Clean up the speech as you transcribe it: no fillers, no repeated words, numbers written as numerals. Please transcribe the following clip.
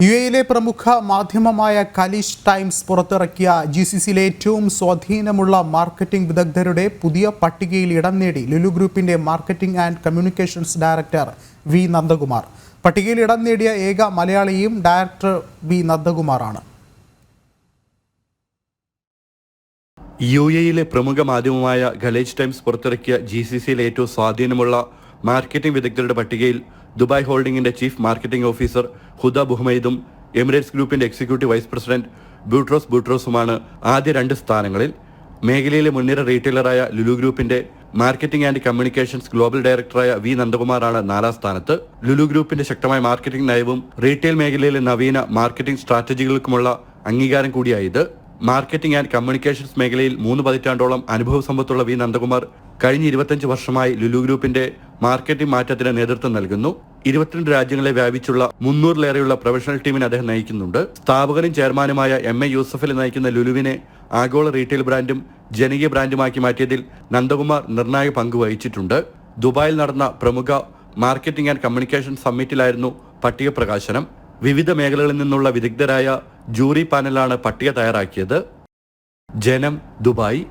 യുഎയിലെ പ്രമുഖ മാധ്യമമായ ഖലീജ് ടൈംസ് പുറത്തിറക്കിയ ജിസിസിയിലെ ഏറ്റവും സ്വാധീനമുള്ള മാർക്കറ്റിംഗ് വിദഗ്ധരുടെ പുതിയ പട്ടികയിൽ ഇടം നേടി ലുലു ഗ്രൂപ്പിന്റെ marketing and communications director V Nandakumar. പട്ടികയിൽ ഇടം നേടിയ ഏക മലയാളിയും ഡയറക്ടർ വി നന്ദകുമാറാണ്. യുഎയിലെ പ്രമുഖ മാധ്യമമായ ഖലീജ് ടൈംസ് പുറത്തിറക്കിയ ജിസിസിയിലെ ഏറ്റവും സ്വാധീനമുള്ള മാർക്കറ്റിംഗ് വിദഗ്ധരുടെ പട്ടികയിൽ ദുബായ് ഹോൾഡിംഗിന്റെ ചീഫ് മാർക്കറ്റിംഗ് ഓഫീസർ ഹുദ ബുഹ്മൈദും എമിറേറ്റ്സ് ഗ്രൂപ്പിന്റെ എക്സിക്യൂട്ടീവ് വൈസ് പ്രസിഡന്റ് ബൂട്രോസുമാണ് ആദ്യ 2 സ്ഥാനങ്ങളിൽ. മേഖലയിലെ മുൻനിര റീറ്റെയിലറായ ലുലു ഗ്രൂപ്പിന്റെ മാർക്കറ്റിംഗ് ആൻഡ് കമ്മ്യൂണിക്കേഷൻസ് ഗ്ലോബൽ ഡയറക്ടറായ വി നന്ദകുമാറാണ് 4ാം സ്ഥാനത്ത്. ലുലു ഗ്രൂപ്പിന്റെ ശക്തമായ മാർക്കറ്റിംഗ് നയവും റീറ്റെയിൽ മേഖലയിലെ നവീന മാർക്കറ്റിംഗ് സ്ട്രാറ്റജികൾക്കുമുള്ള അംഗീകാരം കൂടിയായത്. മാർക്കറ്റിംഗ് ആൻഡ് കമ്മ്യൂണിക്കേഷൻസ് മേഖലയിൽ 3 പതിറ്റാണ്ടോളം അനുഭവ സമ്പത്തുള്ള വി നന്ദകുമാർ കഴിഞ്ഞ 25 വർഷമായി ലുലു ഗ്രൂപ്പിന്റെ മാർക്കറ്റിംഗ് മാറ്റത്തിന് നേതൃത്വം നൽകുന്നു. 22 രാജ്യങ്ങളെ വ്യാപിച്ചുള്ള 300-ലേറെയുള്ള പ്രൊഫഷണൽ ടീമിനെ അദ്ദേഹം നയിക്കുന്നുണ്ട്. സ്ഥാപകനും ചെയർമാനുമായ MA യൂസഫലി നയിക്കുന്ന ലുലുവിനെ ആഗോള റീറ്റെയിൽ ബ്രാൻഡും ജനകീയ ബ്രാൻഡുമാക്കി മാറ്റിയതിൽ നന്ദകുമാർ നിർണായക പങ്ക് വഹിച്ചിട്ടുണ്ട്. ദുബായിൽ നടന്ന പ്രമുഖ മാർക്കറ്റിംഗ് ആൻഡ് കമ്മ്യൂണിക്കേഷൻ സമ്മിറ്റിലായിരുന്നു പട്ടിക പ്രകാശനം. വിവിധ മേഖലകളിൽ നിന്നുള്ള വിദഗ്ധരായ ജൂറി പാനലാണ് പട്ടിക തയ്യാറാക്കിയത്. ജനം, ദുബായ്.